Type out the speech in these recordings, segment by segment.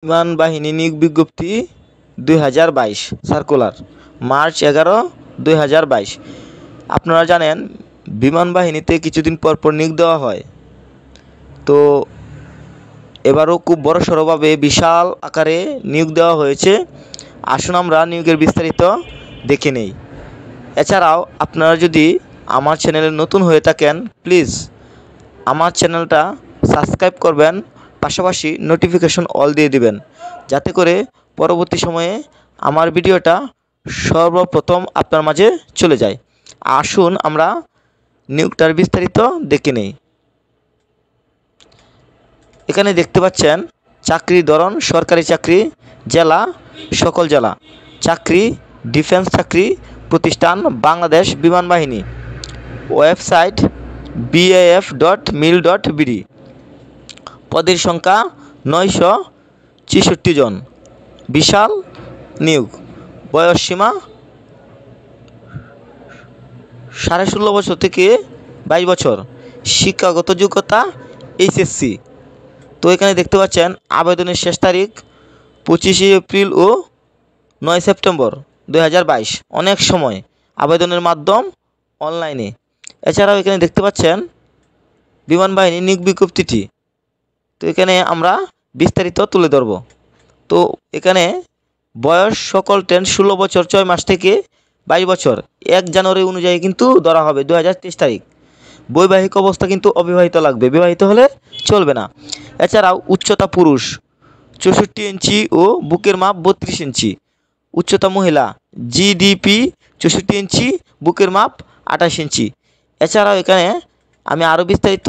বিমান বাহিনী নিয়োগ বিজ্ঞপ্তি 2022 সার্কুলার মার্চ 11, 2022। আপনারা জানেন বিমান বাহিনীতে কিছুদিন পর পর নিয়োগ দেওয়া হয়। তো এবারও খুব বড়সড়ভাবে বিশাল আকারে নিয়োগ দেওয়া হয়েছে। আসুন আমরা নিয়োগের বিস্তারিত দেখে নেই। এছাড়াও আপনারা যদি আমার চ্যানেলে নতুন হয়ে থাকেন, প্লিজ আমার চ্যানেলটা সাবস্ক্রাইব করবেন, পাশাপাশি নোটিফিকেশন অল দিয়ে দিবেন, যাতে করে পরবর্তী সময়ে আমার ভিডিওটা সর্বপ্রথম আপনার মাঝে চলে যায়। আসুন আমরা নিয়োগটার বিস্তারিত দেখে নেই। এখানে দেখতে পাচ্ছেন চাকরির ধরন সরকারি চাকরি, জেলা সকল জেলা, চাকরি ডিফেন্স চাকরি, প্রতিষ্ঠান বাংলাদেশ বিমান বাহিনী, ওয়েবসাইট baf.mil.bd, পদের সংখ্যা 966 জন, বিশাল নিয়োগ, বয়স সীমা 16.5 বছর থেকে 22 বছর, শিক্ষাগত যোগ্যতা HSC। তো এখানে দেখতে পাচ্ছেন আবেদনের শেষ তারিখ 25 এপ্রিল ও 9 সেপ্টেম্বর 2022। অনেক সময় আবেদনের মাধ্যম অনলাইনে। এছাড়াও এখানে দেখতে পাচ্ছেন বিমান বাহিনী নিয়োগ বিজ্ঞপ্তিটি। তো এখানে আমরা বিস্তারিত তুলে ধরব। তো এখানে বয়স সকল ট্রেন 16 বছর 6 মাস থেকে 22 বছর 1 জানুয়ারি অনুযায়ী কিন্তু ধরা হবে 2023 তারিখ। বৈবাহিক অবস্থা কিন্তু অবিবাহিত লাগবে, বিবাহিত হলে চলবে না। এছাড়াও উচ্চতা পুরুষ 64 ইঞ্চি ও বুকের মাপ 32 ইঞ্চি, উচ্চতা মহিলা GDP 64 ইঞ্চি, বুকের মাপ 28 ইঞ্চি। এছাড়াও এখানে আমি আরও বিস্তারিত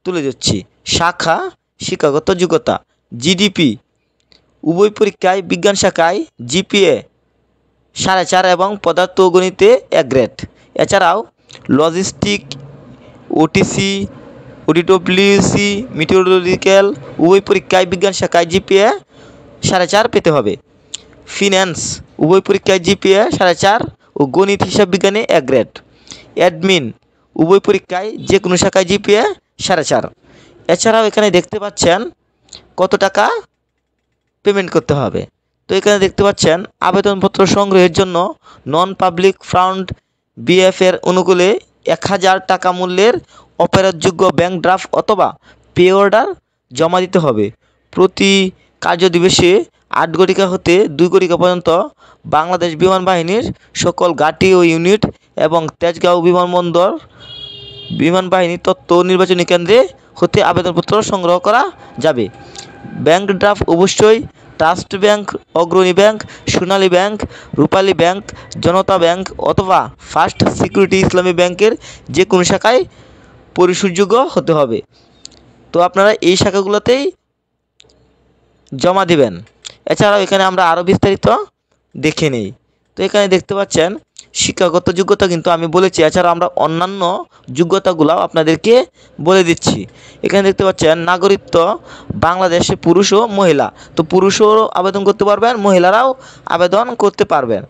তুলে ধরছি। শাখা শিক্ষাগত যোগ্যতা GDP, উভয় পরীক্ষায় বিজ্ঞান শাখায় GPA 4.5 এবং পদার্থ ও গণিতে 1 গ্রেড। এছাড়াও লজিস্টিক, OTC, ODWC, মেটিওরোলজিক্যাল উভয় পরীক্ষায় বিজ্ঞান শাখায় GPA 4.5 পেতে হবে। ফিন্যান্স উভয় পরীক্ষায় GPA 4.5 ও গণিত হিসাব বিজ্ঞানে 1 গ্রেড। অ্যাডমিন উভয় পরীক্ষায় যে কোনো শাখায় GPA 4.5। এছাড়াও এখানে দেখতে পাচ্ছেন কত টাকা পেমেন্ট করতে হবে। তো এখানে দেখতে পাচ্ছেন আবেদনপত্র সংগ্রহের জন্য নন পাবলিক ফান্ড BF এর অনুকূলে 1000 টাকা মূল্যের অপেরোধযোগ্য ব্যাংক ড্রাফট অথবা পে অর্ডার জমা দিতে হবে। প্রতি কার্য দিবসে 8 ঘটিকা হতে 2 ঘটিকা পর্যন্ত বাংলাদেশ বিমান বাহিনীর সকল ঘাঁটি ও ইউনিট এবং তেজগাঁও বিমানবন্দর বিমান বাহিনী তথ্য নির্বাচনী কেন্দ্রে হতে আবেদনপত্র সংগ্রহ করা যাবে। ব্যাংক ড্রাফট অবশ্যই ট্রাস্ট ব্যাংক, অগ্রণী ব্যাংক, সোনালী ব্যাংক, রূপালী ব্যাংক, জনতা ব্যাংক অথবা ফার্স্ট সিকিউরিটি ইসলামী ব্যাংকের যে কোনো শাখায় পরিশোধযোগ্য হতে হবে। তো আপনারা এই শাখাগুলোতেই জমা দিবেন। এছাড়াও এখানে আমরা আরও বিস্তারিত দেখে নিই। তো এখানে দেখতে পাচ্ছেন শিক্ষাগত যোগ্যতা কিন্তু আমি বলেছি, এছাড়া আমরা অন্যান্য যোগ্যতাগুলো আপনাদেরকে বলে দিচ্ছি। এখানে দেখতে পাচ্ছেন নাগরিকত্ব বাংলাদেশে পুরুষ ও মহিলা। তো পুরুষও আবেদন করতে পারবেন, মহিলারাও আবেদন করতে পারবেন।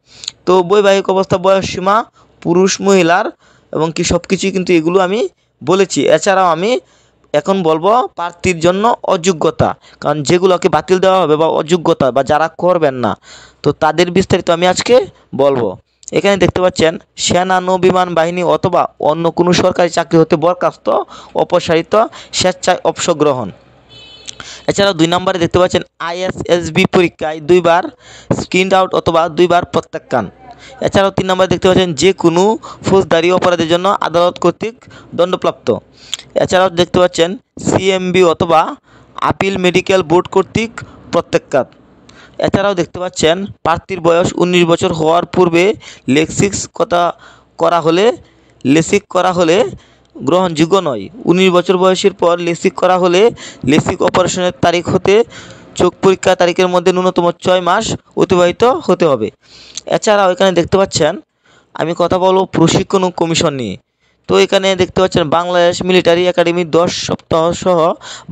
তো বৈবাহিক অবস্থা, বয়স সীমা পুরুষ মহিলার এবং কি সব কিছুই কিন্তু এগুলো আমি বলেছি। এছাড়াও আমি এখন বলবো প্রার্থীর জন্য অযোগ্যতা, কারণ যেগুলোকে বাতিল দেওয়া হবে বা অযোগ্যতা বা যারা করবেন না, তো তাদের বিস্তারিত আমি আজকে বলবো। এখানে দেখতে পাচ্ছেন সেনা, নৌবিমান বাহিনী অথবা অন্য কোনো সরকারি চাকরি হতে বরখাস্ত, অপসারিত, স্বেচ্ছায় অবসর গ্রহণ। এছাড়াও 2 নম্বরে দেখতে পাচ্ছেন ISSB পরীক্ষায় 2 বার স্ক্রিনড আউট অথবা 2 বার প্রত্যাখ্যান। এছাড়াও 3 নম্বরে দেখতে পাচ্ছেন যে কোনো ফৌজদারি অপরাধের জন্য আদালত কর্তৃক দণ্ডপ্রাপ্ত। এছাড়াও দেখতে পাচ্ছেন CMB অথবা আপিল মেডিকেল বোর্ড কর্তৃক প্রত্যাখ্যাত। এছাড়াও দেখতে পাচ্ছেন প্রার্থীর বয়স 19 বছর হওয়ার পূর্বে লেসিক করা হলে গ্রহণযোগ্য নয়। 19 বছর বয়সের পর লেসিক করা হলে লেসিক অপারেশনের তারিখ হতে চোখ পরীক্ষা তারিখের মধ্যে ন্যূনতম 6 মাস অতিবাহিত হতে হবে। এছাড়াও এখানে দেখতে পাচ্ছেন আমি কথা বলবো প্রশিক্ষণ ও কমিশন নিয়ে। তো এখানে দেখতে পাচ্ছেন বাংলাদেশ মিলিটারি একাডেমি 10 সপ্তাহ সহ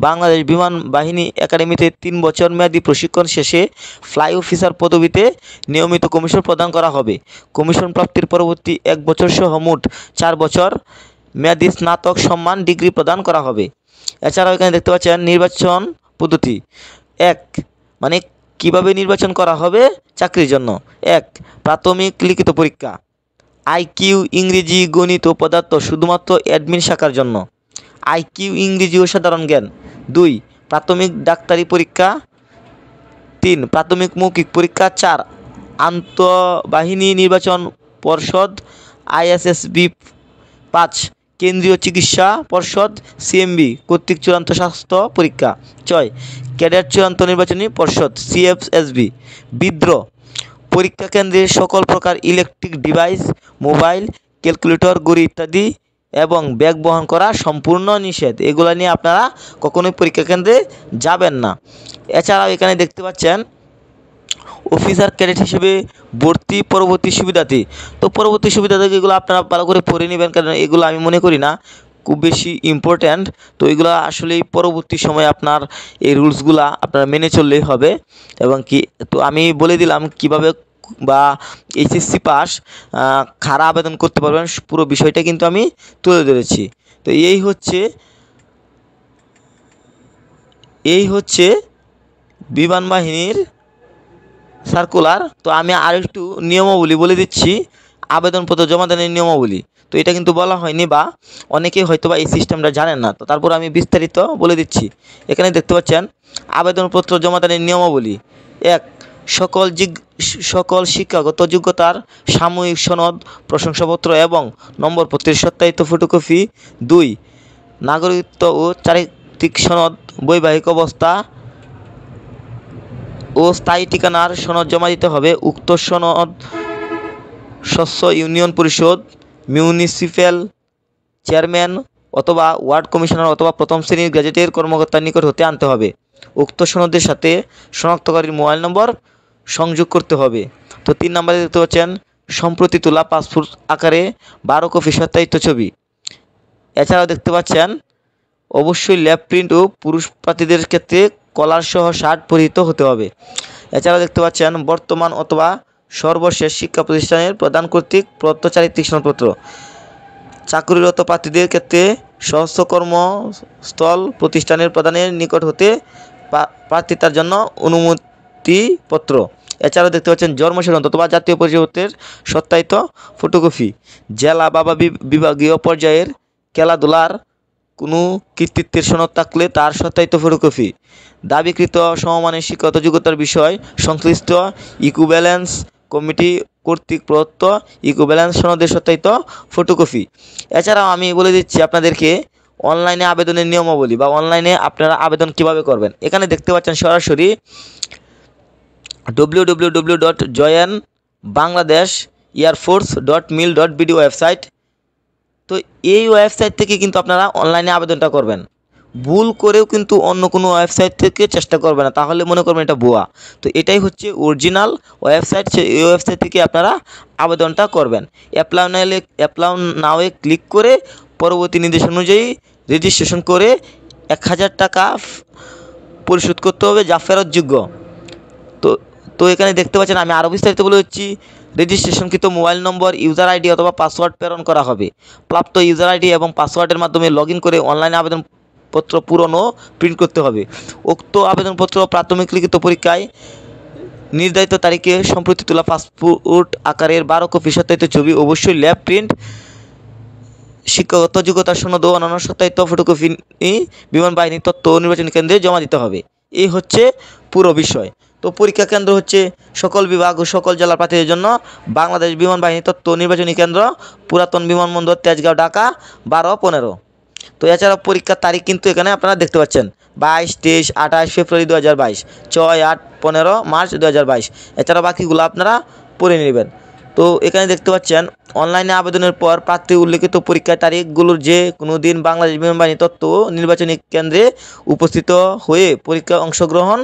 বাংলাদেশ বিমান বাহিনী একাডেমিতে 3 বছর মেয়াদী প্রশিক্ষণ শেষে ফ্লাই অফিসার পদবিতে নিয়মিত কমিশন প্রদান করা হবে। কমিশন প্রাপ্তির পরবর্তী 1 বছর সহ মোট 4 বছর মেয়াদী স্নাতক সম্মান ডিগ্রি প্রদান করা হবে। এছাড়াও এখানে দেখতে পাচ্ছেন নির্বাচন পদ্ধতি 1 মানে কিভাবে নির্বাচন করা হবে চাকরির জন্য? 1. প্রাথমিক লিখিত পরীক্ষা। আইকিউ ইংরেজি, গণিত ও পদার্থ শুধুমাত্র অ্যাডমিন শাখার জন্য। আইকিউ ইংরেজি ও সাধারণ জ্ঞান। 2. প্রাথমিক ডাক্তারি পরীক্ষা। 3. প্রাথমিক মৌখিক পরীক্ষা। 4. আন্তঃবাহিনী নির্বাচন পর্ষদ আইএসএসবি। 5. কেন্দ্রীয় চিকিৎসা পর্ষদ সিএমবি কর্তৃক চূড়ান্ত স্বাস্থ্য পরীক্ষা। 6. ক্যাডেট চূড়ান্ত নির্বাচনী পর্ষদ সিএফএসবি। বিদ্রোহ পরীক্ষা কেন্দ্রে সকল প্রকার ইলেকট্রিক ডিভাইস, মোবাইল, ক্যালকুলেটর, ঘড়ি ইত্যাদি এবং ব্যাগ বহন করা সম্পূর্ণ নিষেধ। এগুলো নিয়ে আপনারা কখনোই পরীক্ষা কেন্দ্রে যাবেন না। এছাড়াও এখানে দেখতে পাচ্ছেন অফিসার ক্যাডেট হিসেবে ভর্তি পরবর্তী সুবিধাটি। তো পরবর্তী সুবিধাটি এগুলো আপনারা ভালো করে পড়ে নেবেন, কারণ এগুলো আমি মনে করি না খুব বেশি ইম্পর্ট্যান্ট। তো এগুলো আসলেই পরবর্তী সময়ে আপনার এই রুলসগুলা আপনারা মেনে চললেই হবে। এবং কি তো আমি বলে দিলাম কিভাবে বা এইচএসসি পাস কারা আবেদন করতে পারবেন, পুরো বিষয়টা কিন্তু আমি তুলে ধরেছি। তো এই হচ্ছে বিমান বাহিনীর সার্কুলার। তো আমি আর একটু নিয়মাবলী বলে দিচ্ছি, আবেদনপত্র জমা দানের নিয়মাবলী। তো এটা কিন্তু বলা হয়নি বা অনেকেই হয়তো বা এই সিস্টেমটা জানেন না, তো তারপর আমি বিস্তারিত বলে দিচ্ছি। এখানে দেখতে পাচ্ছেন আবেদনপত্র জমা দানের নিয়মাবলী। 1. সকল শিক্ষাগত যোগ্যতার সাময়িক সনদ, প্রশংসাপত্র এবং নম্বরপত্রের সত্যায়িত ফটোকপি। 2. নাগরিকত্ব ও চারিত্রিক সনদ, বৈবাহিক অবস্থা ও স্থায়ী ঠিকানার সনদ জমা দিতে হবে। উক্ত সনদ স্বচ্ছ ইউনিয়ন পরিষদ, মিউনিসিপ্যাল চেয়ারম্যান অথবা ওয়ার্ড কমিশনার অথবা প্রথম শ্রেণীর গ্যাজেটের কর্মকর্তার নিকট হতে আনতে হবে। উক্ত সনদের সাথে শনাক্তকারীর মোবাইল নম্বর সংযোগ করতে হবে। তো 3 নম্বরে দেখতে পাচ্ছেন সম্প্রতি তোলা পাসপোর্ট আকারে 12 কপি সত্যায়িত ছবি। এছাড়াও দেখতে পাচ্ছেন অবশ্যই ল্যাব প্রিন্ট ও পুরুষ প্রার্থীদের ক্ষেত্রে কলার সহ শার্ট পরিহিত হতে হবে। এছাড়াও দেখতে পাচ্ছেন বর্তমান অথবা সর্বশেষ শিক্ষা প্রতিষ্ঠানের প্রদান কর্তৃক প্রদত্ত চারিত্রিক সনদপত্র। চাকরিরত প্রার্থীদের ক্ষেত্রে সহস্র কর্মস্থল প্রতিষ্ঠানের প্রদানের নিকট হতে প্রার্থিতার জন্য অনুমতিপত্র। এছাড়াও দেখতে পাচ্ছেন জন্ম সনদ অথবা জাতীয় পরিচয়পত্রের সত্যায়িত ফটোকপি। জেলা বা বিভাগীয় পর্যায়ের খেলাধুলার কোনো কৃতিত্বের সনদ থাকলে তার সত্যায়িত ফটোকপি। দাবিকৃত সমমানের শিক্ষাগত যোগ্যতার বিষয় সংশ্লিষ্ট ইকুইভ্যালেন্স কমিটি কর্তৃক প্রদত্ত ইকুইভ্যালেন্স সনদের সত্যায়িত ফটোকপি। এছাড়াও আমি বলে দিচ্ছি আপনাদেরকে অনলাইনে আবেদনের নিয়মাবলী বা অনলাইনে আপনারা আবেদন কিভাবে করবেন। এখানে দেখতে পাচ্ছেন সরাসরি www.joinbangladeshairforce.mil.bd ওয়েবসাইট। তো এই ওয়েবসাইট থেকে কিন্তু আপনারা অনলাইনে আবেদনটা করবেন। ভুল করেও কিন্তু অন্য কোনো ওয়েবসাইট থেকে চেষ্টা করবে না, তাহলে মনে করবেন এটা ভুয়া। তো এটাই হচ্ছে অরিজিনাল ওয়েবসাইট, এই ওয়েবসাইট থেকে আপনারা আবেদনটা করবেন। অ্যাপ্লাই নাওয়ে ক্লিক করে পরবর্তী নির্দেশ অনুযায়ী রেজিস্ট্রেশন করে 1000 টাকা পরিশোধ করতে হবে, যা ফেরতযোগ্য। তো এখানে দেখতে পাচ্ছেন আমি আরও বিস্তারিত বলে হচ্ছি। রেজিস্ট্রেশনকৃত মোবাইল নম্বর, ইউজার আইডি অথবা পাসওয়ার্ড প্রেরণ করা হবে। প্রাপ্ত ইউজার আইডি এবং পাসওয়ার্ডের মাধ্যমে লগ ইন করে অনলাইনে আবেদনপত্র পূরণ ও প্রিন্ট করতে হবে। উক্ত আবেদনপত্র প্রাথমিক লিখিত পরীক্ষায় নির্ধারিত তারিখে সম্প্রতি তোলা পাসপোর্ট আকারের 12 কপি সত্যায়িত ছবি, অবশ্যই ল্যাব প্রিন্ট, শিক্ষাগত যোগ্যতার সনদ ও অন্যান্য সত্যায়িত ফটোকপি বিমান বাহিনী তথ্য নির্বাচনী কেন্দ্রে জমা দিতে হবে। এই হচ্ছে পুরো বিষয়। তো পরীক্ষা কেন্দ্র হচ্ছে সকল বিভাগ ও সকল জেলার প্রার্থীদের জন্য বাংলাদেশ বিমান বাহিনী তথ্য নির্বাচনী কেন্দ্র, পুরাতন বিমানবন্দর, তেজগাঁও, ঢাকা 12-15। তো এছাড়াও পরীক্ষার তারিখ কিন্তু এখানে আপনারা দেখতে পাচ্ছেন 22, 23, 28 ফেব্রুয়ারি 2022, 6, 8, 15 মার্চ 2022। এছাড়া বাকিগুলো আপনারা পড়ে নেবেন। তো এখানে দেখতে পাচ্ছেন অনলাইনে আবেদনের পর প্রার্থী উল্লেখিত পরীক্ষার তারিখগুলোর যে কোনো দিন বাংলাদেশ বিমান বাহিনী তথ্য নির্বাচনী কেন্দ্রে উপস্থিত হয়ে পরীক্ষায় অংশগ্রহণ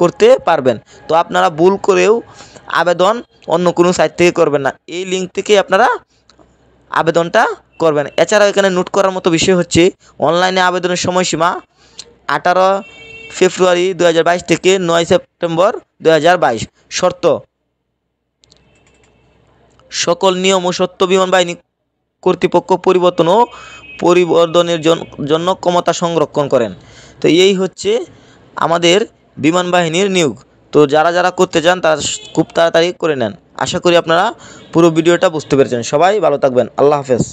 করতে পারবেন। তো আপনারা ভুল করেও আবেদন অন্য কোনো সাইট থেকে করবেন না, এই লিঙ্ক থেকে আপনারা আবেদনটা করবেন। এছাড়াও এখানে নোট করার মতো বিষয় হচ্ছে অনলাইনে আবেদনের সময়সীমা 18 ফেব্রুয়ারি 2022 থেকে 9 সেপ্টেম্বর 2022। শর্ত: সকল নিয়ম ও সত্য বিমান বাহিনী কর্তৃপক্ষ পরিবর্তন ও পরিবর্ধনের জন্য ক্ষমতা সংরক্ষণ করেন। তো এই হচ্ছে আমাদের বিমান বাহিনীর নিয়োগ। তো যারা যারা করতে চান তারা খুব তাড়াতাড়ি করে নেন। আশা করি আপনারা পুরো ভিডিওটা বুঝতে পেরেছেন। সবাই ভালো থাকবেন। আল্লাহ হাফেজ।